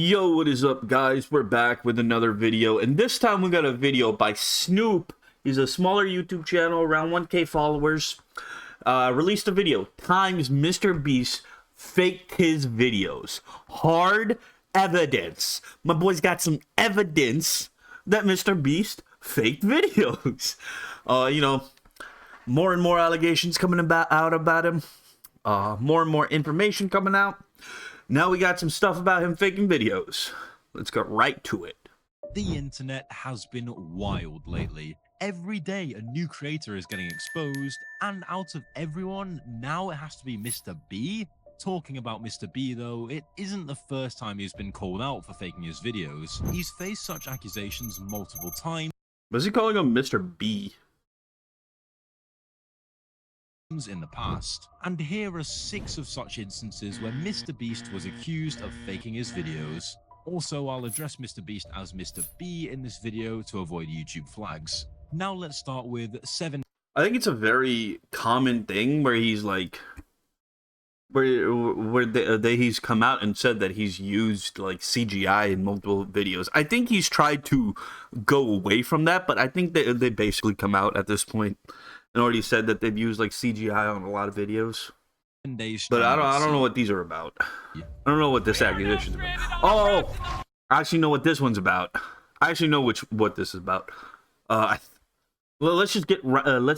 Yo, what is up, guys? We're back with another video, and this time we got a video by Snoop. He's a smaller YouTube channel, around 1K followers. Released a video, times MrBeast faked his videos. Hard evidence. My boy's got some evidence that MrBeast faked videos. You know, more and more allegations coming out about him. More and more information coming out. Now we got some stuff about him faking videos. Let's get right to it. The internet has been wild lately. Every day a new creator is getting exposed, and out of everyone, now it has to be Mr. B. Talking about Mr. B though, it isn't the first time he's been called out for faking his videos. He's faced such accusations multiple times. Was he calling him Mr. B? In the past, and here are 6 of such instances where MrBeast was accused of faking his videos. Also, I'll address MrBeast as Mr. B in this video to avoid YouTube flags. Now let's start with 7. I think it's a very common thing where he's like, he's come out and said that he's used like CGI in multiple videos. I think he's tried to go away from that, but I think that they basically come out at this point and already said that they've used like CGI on a lot of videos. But I don't know what these are about. I don't know what this accusation is about. Oh, I actually know what this one's about. I actually know what this is about. Well, let's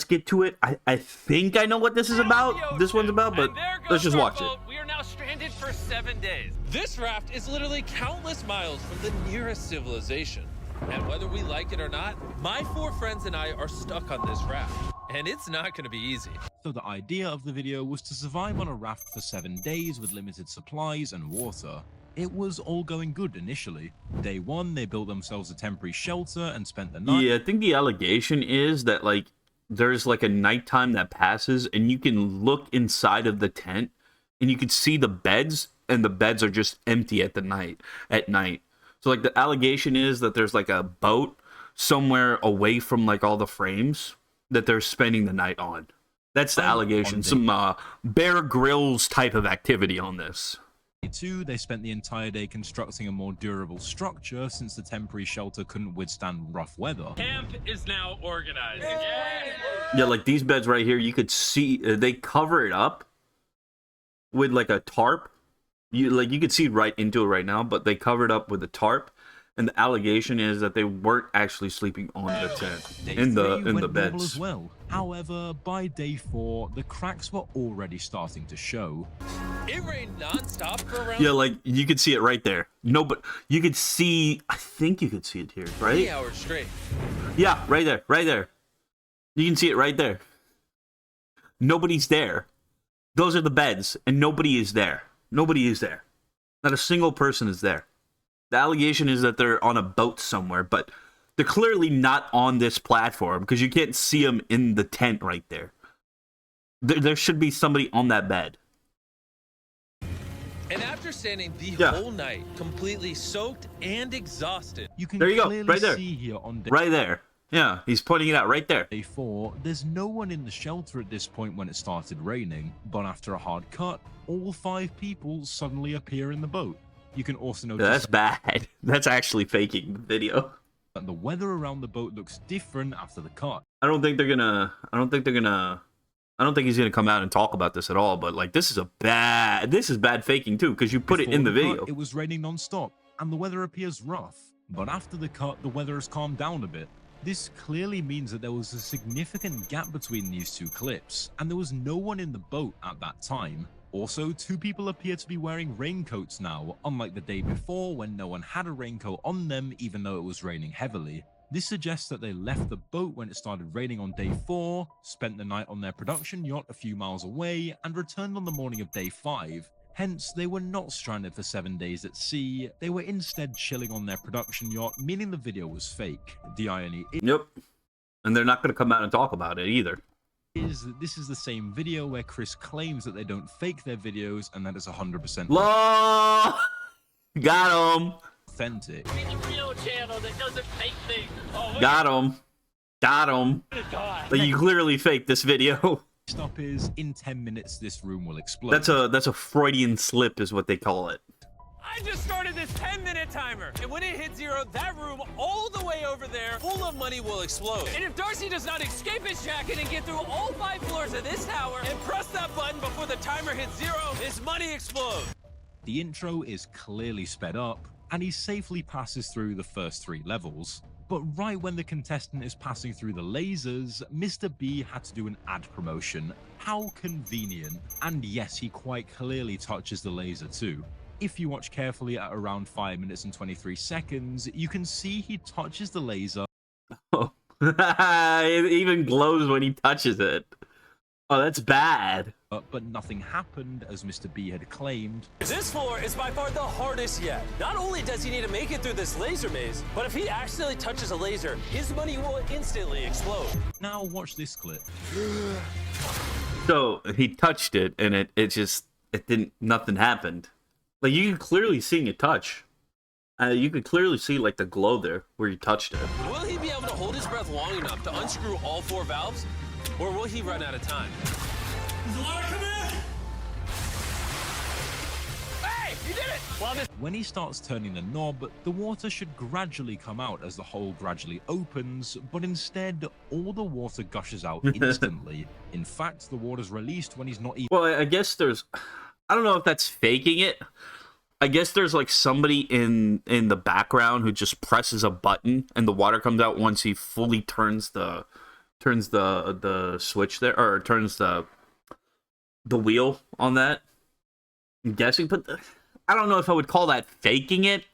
get to it. I think I know what this is about. This one's about, but let's just watch it. We are now stranded for 7 days. This raft is literally countless miles from the nearest civilization. And whether we like it or not, my 4 friends and I are stuck on this raft. And it's not going to be easy. So the idea of the video was to survive on a raft for 7 days with limited supplies and water. It was all going good initially. Day 1, they built themselves a temporary shelter and spent the night. Yeah, I think the allegation is that like there's like a nighttime that passes and you can look inside of the tent and you can see the beds, and the beds are just empty at night. So like the allegation is that there's like a boat somewhere away from like all the frames that they're spending the night on. That's the allegation. Some Bear Grylls type of activity on this. Day 2, they spent the entire day constructing a more durable structure since the temporary shelter couldn't withstand rough weather. Camp is now organized. Yeah, like these beds right here, you could see they cover it up with like a tarp. You could see right into it right now, but they covered up with a tarp, and the allegation is that they weren't actually sleeping on the tent in the beds as well. However, by day 4, the cracks were already starting to show. It rained non-stop for around... Yeah, like you could see it right there. No, but you could see. I think you could see it here, right? 3 hours straight. Yeah, right there, right there. You can see it right there. Nobody's there. Those are the beds, and nobody is there. Nobody is there. Not a single person is there. The allegation is that they're on a boat somewhere, but they're clearly not on this platform because you can't see them in the tent right there. There should be somebody on that bed. And after standing the whole night, completely soaked and exhausted, you can there you go, clearly right there. see here on day right there. Yeah, he's pointing it out right there. Day 4, there's no one in the shelter at this point when it started raining, but after a hard cut, all 5 people suddenly appear in the boat. You can also notice that's bad. That's actually faking the video. That the weather around the boat looks different after the cut. I don't think he's gonna come out and talk about this at all. But like, this is bad faking too, because you put it in the video. Cut, it was raining non-stop, and the weather appears rough. But after the cut, the weather has calmed down a bit. This clearly means that there was a significant gap between these 2 clips, and there was no one in the boat at that time. Also, 2 people appear to be wearing raincoats now, unlike the day before when no one had a raincoat on them even though it was raining heavily. This suggests that they left the boat when it started raining on day 4, spent the night on their production yacht a few miles away, and returned on the morning of day 5. Hence, they were not stranded for 7 days at sea, they were instead chilling on their production yacht, meaning the video was fake. The irony is... Yep. And they're not going to come out and talk about it either. This is the same video where Chris claims that they don't fake their videos, and that is 100% Law! Got him! Authentic. it's a real channel that doesn't fake things. Oh, Got him! Got him! But you clearly faked this video. Stop is in 10 minutes this room will explode. That's a Freudian slip is what they call it. I just started this 10-minute timer. And when it hits 0, that room all the way over there full of money will explode. And if Darcy does not escape his jacket and get through all 5 floors of this tower and press that button before the timer hits 0, his money explodes. The intro is clearly sped up, and he safely passes through the first 3 levels. But right when the contestant is passing through the lasers, Mr. B had to do an ad promotion. How convenient. And yes, he quite clearly touches the laser too. If you watch carefully at around 5 minutes and 23 seconds, you can see he touches the laser. Oh. It even glows when he touches it. Oh, that's bad. But nothing happened, as Mr. B had claimed. This floor is by far the hardest yet. Not only does he need to make it through this laser maze, but if he accidentally touches a laser, his money will instantly explode. Now watch this clip. So he touched it, and it didn't, nothing happened. Like, you can clearly see it touch. You could clearly see, like, the glow there where you touched it. Will he be able to hold his breath long enough to unscrew all 4 valves? Or will he run out of time? Does the water come in? Hey, you did it! Well, this When he starts turning the knob, the water should gradually come out as the hole gradually opens, but instead, all the water gushes out instantly. In fact, the water's released when he's not even... Well, I guess there's... I don't know if that's faking it. I guess there's, like, somebody in the background who just presses a button, and the water comes out once he fully turns the switch there, or turns the wheel on that. I'm guessing, but I don't know if I would call that faking it,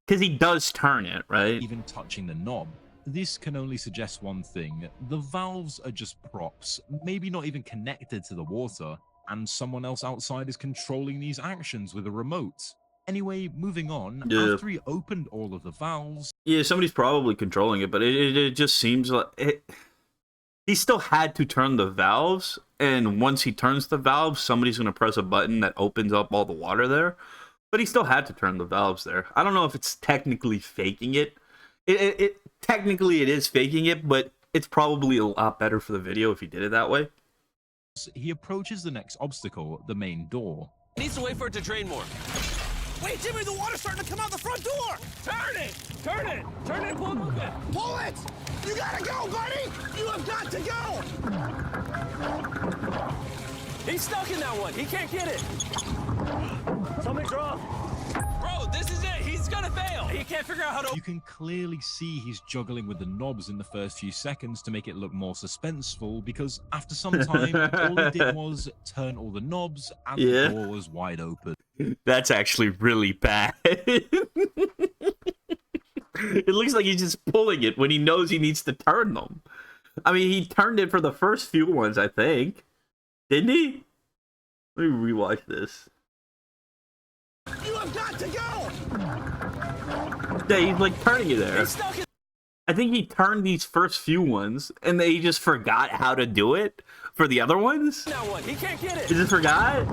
because he does turn it, right? even touching the knob. This can only suggest one thing. The valves are just props, maybe not even connected to the water, and someone else outside is controlling these actions with a remote. Anyway, moving on, Yeah. after he opened all of the valves... Yeah, somebody's probably controlling it, but it just seems like... He still had to turn the valves, and once he turns the valves, somebody's going to press a button that opens up all the water there. But he still had to turn the valves there. I don't know if it's technically faking it. Technically it is faking it, but it's probably a lot better for the video if he did it that way. He approaches the next obstacle, the main door. needs to wait for it to drain more. Wait, Jimmy, the water's starting to come out the front door! Turn it! Turn it! Turn it! Pull it open! Pull it! You gotta go, buddy! You have got to go! He's stuck in that one. He can't get it. Something's wrong. Bro, this is it. He's gonna fail. He can't figure out how to... You can clearly see he's juggling with the knobs in the first few seconds to make it look more suspenseful, because after some time, all he did was turn all the knobs and the door was wide open. That's actually really bad. It looks like he's just pulling it when he knows he needs to turn them. I mean, he turned it for the first few ones, I think. Didn't he? Let me rewatch this. You have got to go! Yeah, he's like turning it there. He's stuck in... I think he turned these first few ones, and they just forgot how to do it for the other ones. that one. He can't get it. He just forgot?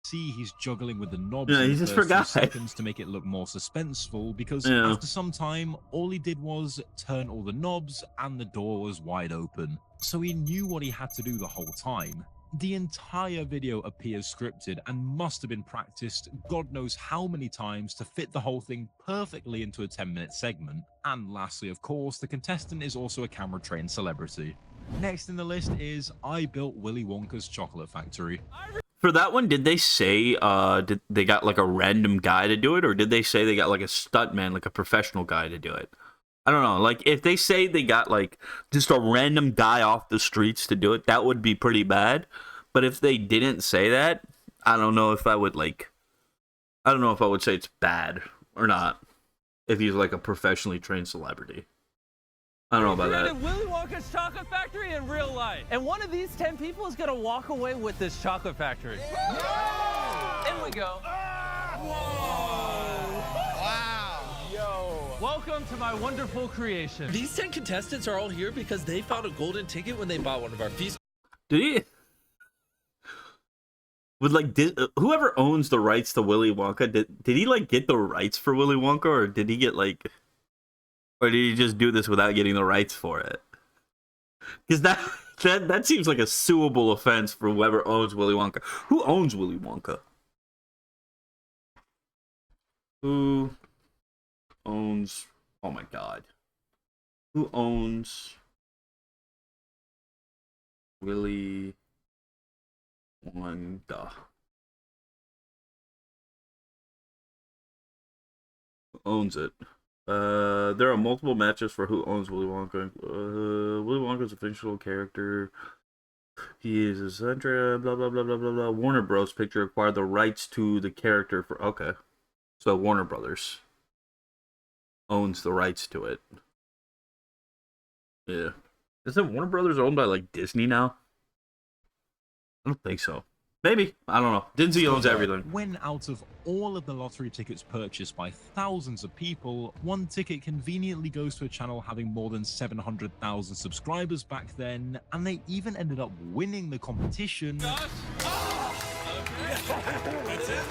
See, he's juggling with the knobs Yeah, in he the just first few forgot. seconds to make it look more suspenseful, because Yeah. after some time, all he did was turn all the knobs and the door was wide open. So he knew what he had to do the whole time. The entire video appears scripted and must have been practiced God knows how many times to fit the whole thing perfectly into a 10-minute segment. And lastly, of course, the contestant is also a camera-trained celebrity. Next in the list is I Built Willy Wonka's Chocolate Factory. For that one, did they say did they got like a random guy to do it, or did they say they got like a stuntman, like a professional guy to do it? I don't know. Like, if they say they got like just a random guy off the streets to do it, that would be pretty bad. But if they didn't say that, I don't know if I would like. I don't know if I would say it's bad or not. If he's like a professionally trained celebrity, I don't know about that. Willy Wonka's chocolate factory in real life. And one of these 10 people is gonna walk away with this chocolate factory. In we go. Welcome to my wonderful creation. These 10 contestants are all here because they found a golden ticket when they bought one of our feast. Did he? Would like whoever owns the rights to Willy Wonka, did he like get the rights for Willy Wonka, or did he get like, or did he just do this without getting the rights for it? Because that seems like a suable offense for whoever owns Willy Wonka. Who owns Willy Wonka? Who owns... Oh my god. Who owns Willy Wonka? Who owns it? There are multiple matches for who owns Willy Wonka. Willy Wonka's a fictional character. He is a center, blah, blah, blah, blah, blah, blah. Warner Bros. Picture acquired the rights to the character for... Okay. So Warner Brothers owns the rights to it. Yeah. Isn't Warner Brothers owned by, like, Disney now? I don't think so. Maybe. I don't know. Disney owns everything. When out of all of the lottery tickets purchased by thousands of people, one ticket conveniently goes to a channel having more than 700,000 subscribers back then, and they even ended up winning the competition. That's it.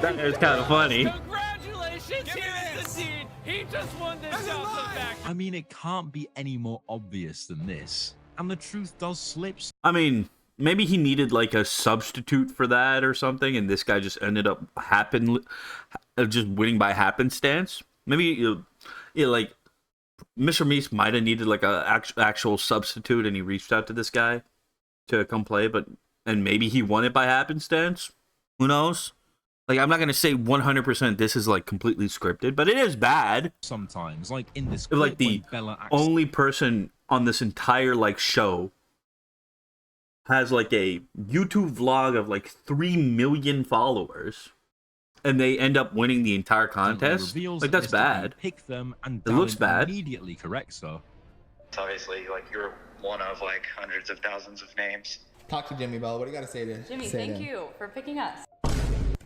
That is kind of funny. Congratulations, here is the deed. He just won this Johnson back. I mean, it can't be any more obvious than this. And the truth does slip. I mean, maybe he needed like a substitute for that or something, and this guy just ended up just winning by happenstance. Maybe like MrBeast might have needed like a actual substitute, and he reached out to this guy to come play, and maybe he won it by happenstance. Who knows? Like, I'm not gonna say 100% this is like completely scripted, but it is bad. Sometimes, like in this If, like, clip the when Bella acts only person on this entire like show has like a YouTube vlog of like 3 million followers, and they end up winning the entire contest. Like, that's bad. Pick them, and It looks bad. Immediately corrects her. It's obviously like you're one of like hundreds of thousands of names. Talk to Jimmy, Bella. What do you got to say to Jimmy, say thank to him? you for picking us.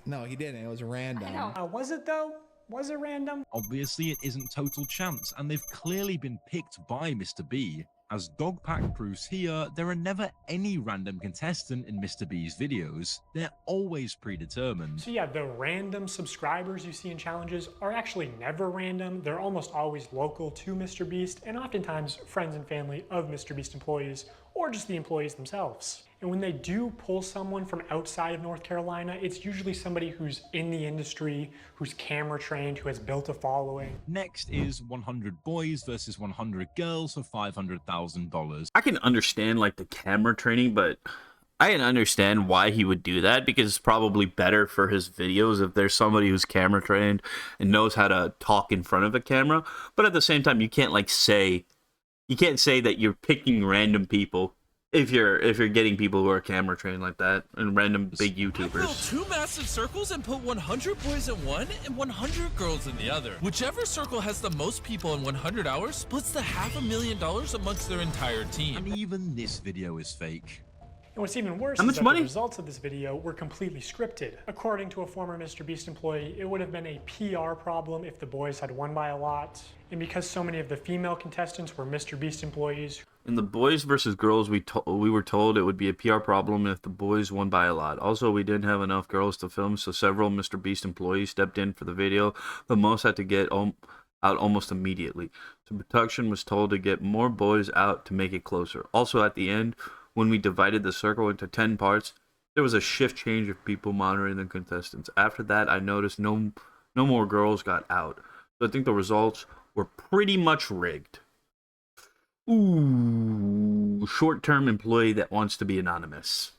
No, he didn't. It was random. I know. Was it though? Was it random? Obviously, it isn't total chance, and they've clearly been picked by Mr. B. As Dogpack proves here, there are never any random contestant in Mr. B's videos. They're always predetermined. So yeah, the random subscribers you see in challenges are actually never random. They're almost always local to MrBeast, and oftentimes friends and family of MrBeast employees, or just the employees themselves. And when they do pull someone from outside of North Carolina, it's usually somebody who's in the industry, who's camera trained, who has built a following. Next is 100 boys versus 100 girls for $500,000. I can understand like the camera training, but I can understand why he would do that, because it's probably better for his videos if there's somebody who's camera trained and knows how to talk in front of a camera. But at the same time, you can't say that you're picking random people if you're getting people who are camera trained like that, and random big Build YouTubers. 2 massive circles and put 100 boys in one and 100 girls in the other. Whichever circle has the most people in 100 hours splits the $500,000 amongst their entire team. And even this video is fake. And what's even worse How is much that money? the results of this video were completely scripted. According to a former MrBeast employee, it would have been a PR problem if the boys had won by a lot. And because so many of the female contestants were MrBeast employees. In the boys versus girls, we were told it would be a PR problem if the boys won by a lot. Also, we didn't have enough girls to film, so several MrBeast employees stepped in for the video, but most had to get out almost immediately. So production was told to get more boys out to make it closer. Also, at the end, when we divided the circle into 10 parts, there was a shift change of people monitoring the contestants. After that, I noticed no more girls got out. So I think the results were pretty much rigged. Ooh, short-term employee that wants to be anonymous.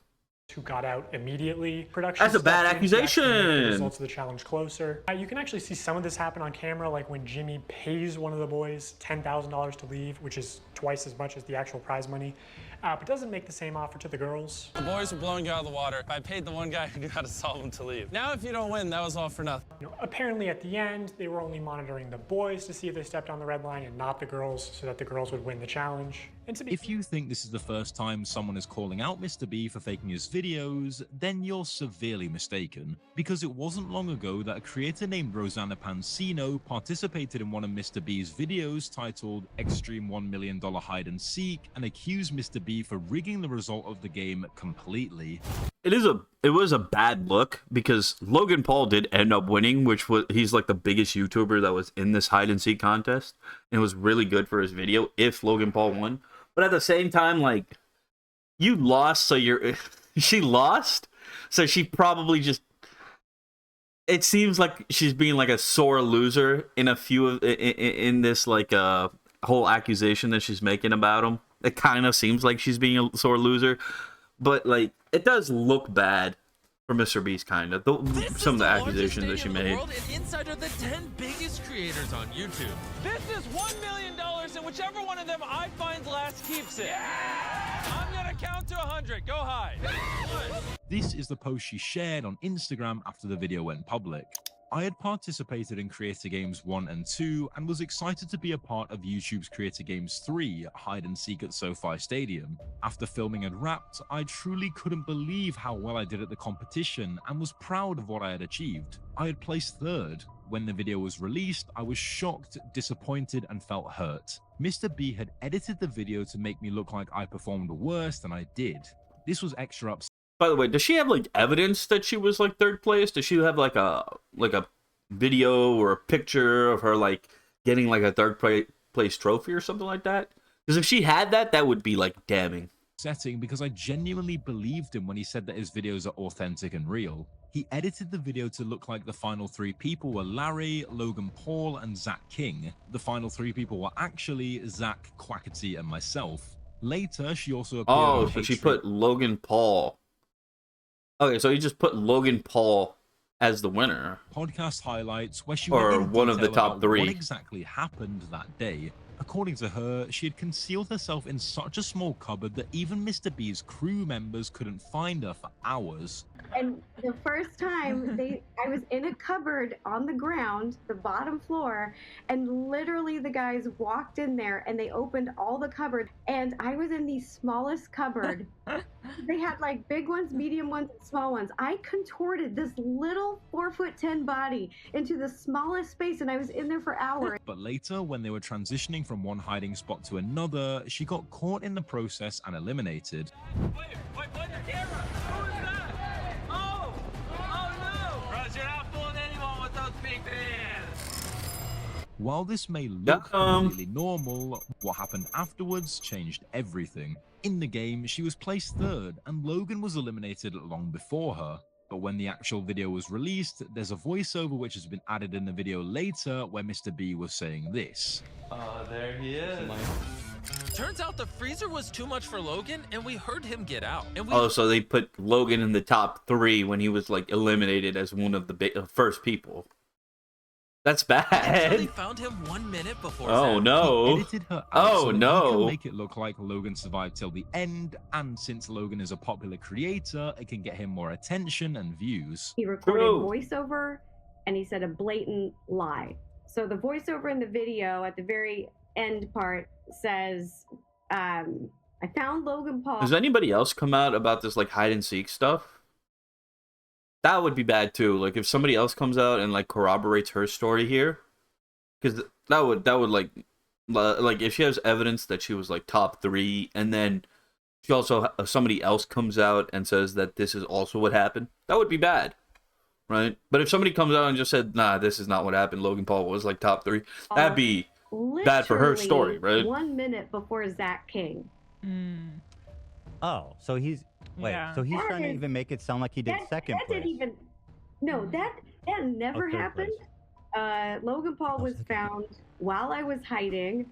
Who got out immediately. Production That's a bad stepped in to actually make the accusation. results of the challenge closer. You can actually see some of this happen on camera, like when Jimmy pays one of the boys $10,000 to leave, which is twice as much as the actual prize money, but doesn't make the same offer to the girls. The boys were blowing you out of the water. I paid the one guy who knew how to solve them to leave. Now if you don't win, that was all for nothing. Apparently at the end, they were only monitoring the boys to see if they stepped on the red line and not the girls, so that the girls would win the challenge. And to be If you think this is the first time someone is calling out Mr. B for faking his videos, then you're severely mistaken, because it wasn't long ago that a creator named Rosanna Pansino participated in one of Mr. B's videos titled Extreme $1 Million Hide and Seek and accused Mr. B for rigging the result of the game completely. It was a bad look, because Logan Paul did end up winning, he's like the biggest YouTuber that was in this hide and seek contest, and it was really good for his video if Logan Paul won. But at the same time, like, you lost, so she lost, so she probably just it seems like she's being like a sore loser in a few of in this like whole accusation that she's making about him. It kind of seems like she's being a sore loser, but like it does look bad for MrBeast, kind of. Some of the accusations that she made. And inside are the 10 biggest creators on YouTube. This is $1 million, and whichever one of them I find last keeps it. Yeah! I'm gonna count to 100. Go high. This is the post she shared on Instagram after the video went public. I had participated in Creator Games 1 and 2 and was excited to be a part of YouTube's Creator Games 3, Hide and Seek at SoFi Stadium. After filming had wrapped, I truly couldn't believe how well I did at the competition and was proud of what I had achieved. I had placed 3rd. When the video was released, I was shocked, disappointed, and felt hurt. Mr. B had edited the video to make me look like I performed worse than I did. This was extra upsetting. By the way, does she have like evidence that she was like 3rd place? Does she have like a video or a picture of her like getting like a 3rd place trophy or something like that? Because if she had that, that would be like damning. Setting because I genuinely believed him when he said that his videos are authentic and real. He edited the video to look like the final 3 people were Larry, Logan Paul, and Zach King. The final 3 people were actually Zach, Quackity, and myself. Later, she also appeared on so she put Logan Paul. Okay, so he just put Logan Paul as the winner. Podcast highlights where she or went in one of the top 3. What exactly happened that day? According to her, she had concealed herself in such a small cupboard that even Mr. B's crew members couldn't find her for hours. And the first time I was in a cupboard on the ground, the bottom floor, and literally the guys walked in there and they opened all the cupboard, and I was in the smallest cupboard. They had like big ones, medium ones, and small ones. I contorted this little 4'10" body into the smallest space, and I was in there for hours. But later, when they were transitioning from one hiding spot to another, she got caught in the process and eliminated. Wait, the camera! Who is that? Oh no! Bros, you're not fooling anyone with those big fans! While this may look completely normal, what happened afterwards changed everything. In the game, she was placed 3rd, and Logan was eliminated long before her. But when the actual video was released, there's a voiceover which has been added in the video later where Mr. B was saying this. There he is. Turns out the freezer was too much for Logan, and we heard him get out. And so they put Logan in the top 3 when he was like eliminated as one of the first people. That's bad. Actually found him 1 minute before. Oh no! He edited her out so that no! He can make it look like Logan survived till the end, and since Logan is a popular creator, it can get him more attention and views. He recorded voiceover, and he said a blatant lie. So the voiceover in the video at the very end part says, "I found Logan Paul." Does anybody else come out about this like hide and seek stuff? That would be bad too. Like if somebody else comes out and like corroborates her story here, because that would like if she has evidence that she was like top 3, and then she also somebody else comes out and says that this is also what happened, that would be bad, right? But if somebody comes out and just said, nah, this is not what happened, Logan Paul was like top 3, that'd be bad for her story, right? 1 minute before Zach King. Oh, so he's so he's trying to even make it sound like he did second place. That never happened. Logan Paul was found while I was hiding,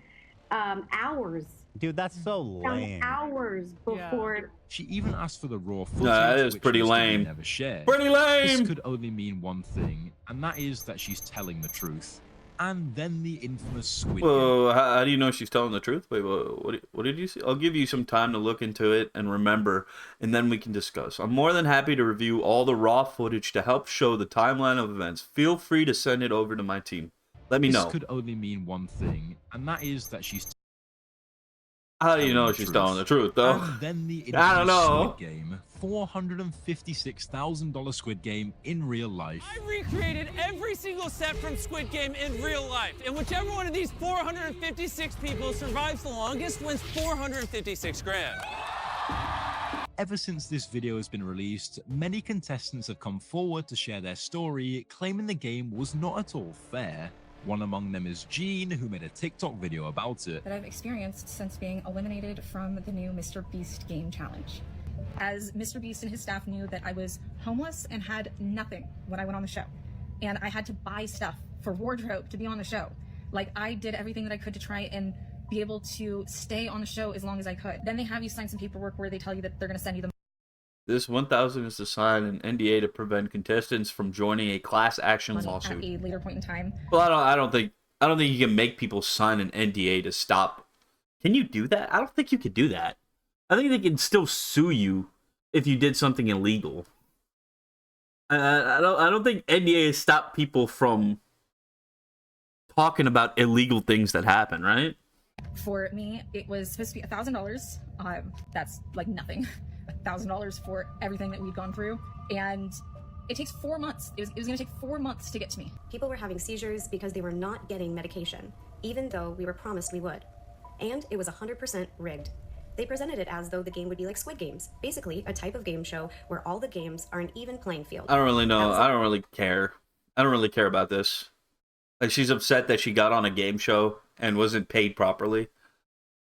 hours. Dude, that's so lame. Hours before. She even asked for the raw footage, that is pretty lame. Never shared. Pretty lame. This could only mean one thing, and that is that she's telling the truth. And then the infamous Squid Game. Whoa, how do you know she's telling the truth? Wait, what did you say? I'll give you some time to look into it and remember, and then we can discuss. I'm more than happy to review all the raw footage to help show the timeline of events. Feel free to send it over to my team. Let me know. This could only mean one thing, and that is that she's... How do you know she's telling the truth, though? And then the I don't know. Squid Game, $456,000 Squid Game in real life. I recreated every single set from Squid Game in real life, and whichever one of these 456 people survives the longest wins 456 grand. Ever since this video has been released, many contestants have come forward to share their story, claiming the game was not at all fair. One among them is Jean, who made a TikTok video about it. That I've experienced since being eliminated from the new MrBeast game challenge. As MrBeast and his staff knew that I was homeless and had nothing when I went on the show. and I had to buy stuff for wardrobe to be on the show. Like, I did everything that I could to try and be able to stay on the show as long as I could. Then they have you sign some paperwork where they tell you that they're going to send you the This 1,000 is to sign an NDA to prevent contestants from joining a class action money lawsuit. at a later point in time. Well, I don't think you can make people sign an NDA to stop. Can you do that? I don't think you could do that. I think they can still sue you if you did something illegal. I don't think NDAs stop people from talking about illegal things that happen, right? For me, it was supposed to be $1,000. That's like nothing. $1,000 for everything that we'd gone through, and it takes 4 months. It was going to take 4 months to get to me. People were having seizures because they were not getting medication, even though we were promised we would. And it was 100% rigged. They presented it as though the game would be like Squid Games, basically a type of game show where all the games are an even playing field. I don't really know. I don't really care. I don't really care about this. Like, she's upset that she got on a game show and wasn't paid properly.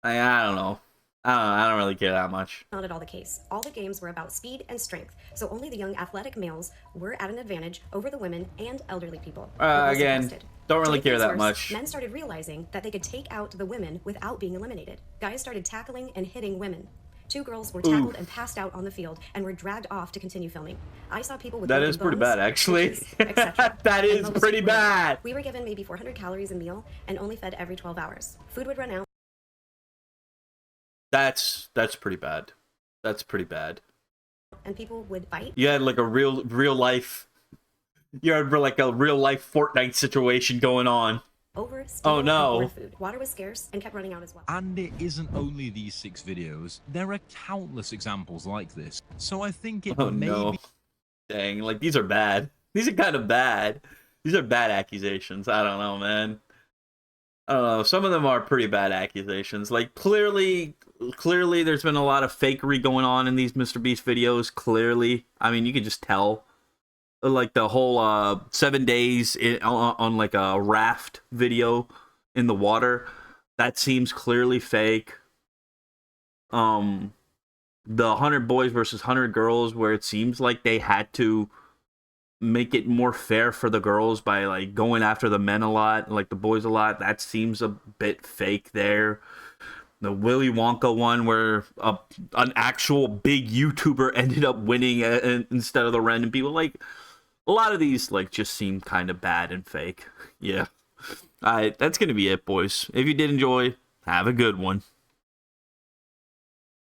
I don't know. I don't really care that much. Not at all the case. All the games were about speed and strength, so only the young athletic males were at an advantage over the women and elderly people. Again, don't really care that much. Men started realizing that they could take out the women without being eliminated. Guys started tackling and hitting women. 2 girls were tackled and passed out on the field and were dragged off to continue filming. I saw people with that is pretty bad, actually. That is pretty bad. We were given maybe 400 calories a meal and only fed every 12 hours. Food would run out. That's pretty bad. That's pretty bad. And people would bite. You had like a real life. You had like a real life Fortnite situation going on. Oh no. Food. Water was scarce and kept running out as well. And it isn't only these 6 videos. There are countless examples like this. So I think it may be... Dang, like, these are bad. These are kind of bad. These are bad accusations. I don't know, man. I don't know. Some of them are pretty bad accusations. Like, clearly there's been a lot of fakery going on in these MrBeast videos. Clearly. I mean, you can just tell. Like the whole 7 days on like a raft video in the water, that seems clearly fake. The 100 boys versus 100 girls, where it seems like they had to make it more fair for the girls by like going after the men a lot, like the boys a lot, that seems a bit fake there. The Willy Wonka one, where an actual big YouTuber ended up winning instead of the random people, like, a lot of these, like, just seem kind of bad and fake. Yeah. Alright, that's gonna be it, boys. If you did enjoy, have a good one.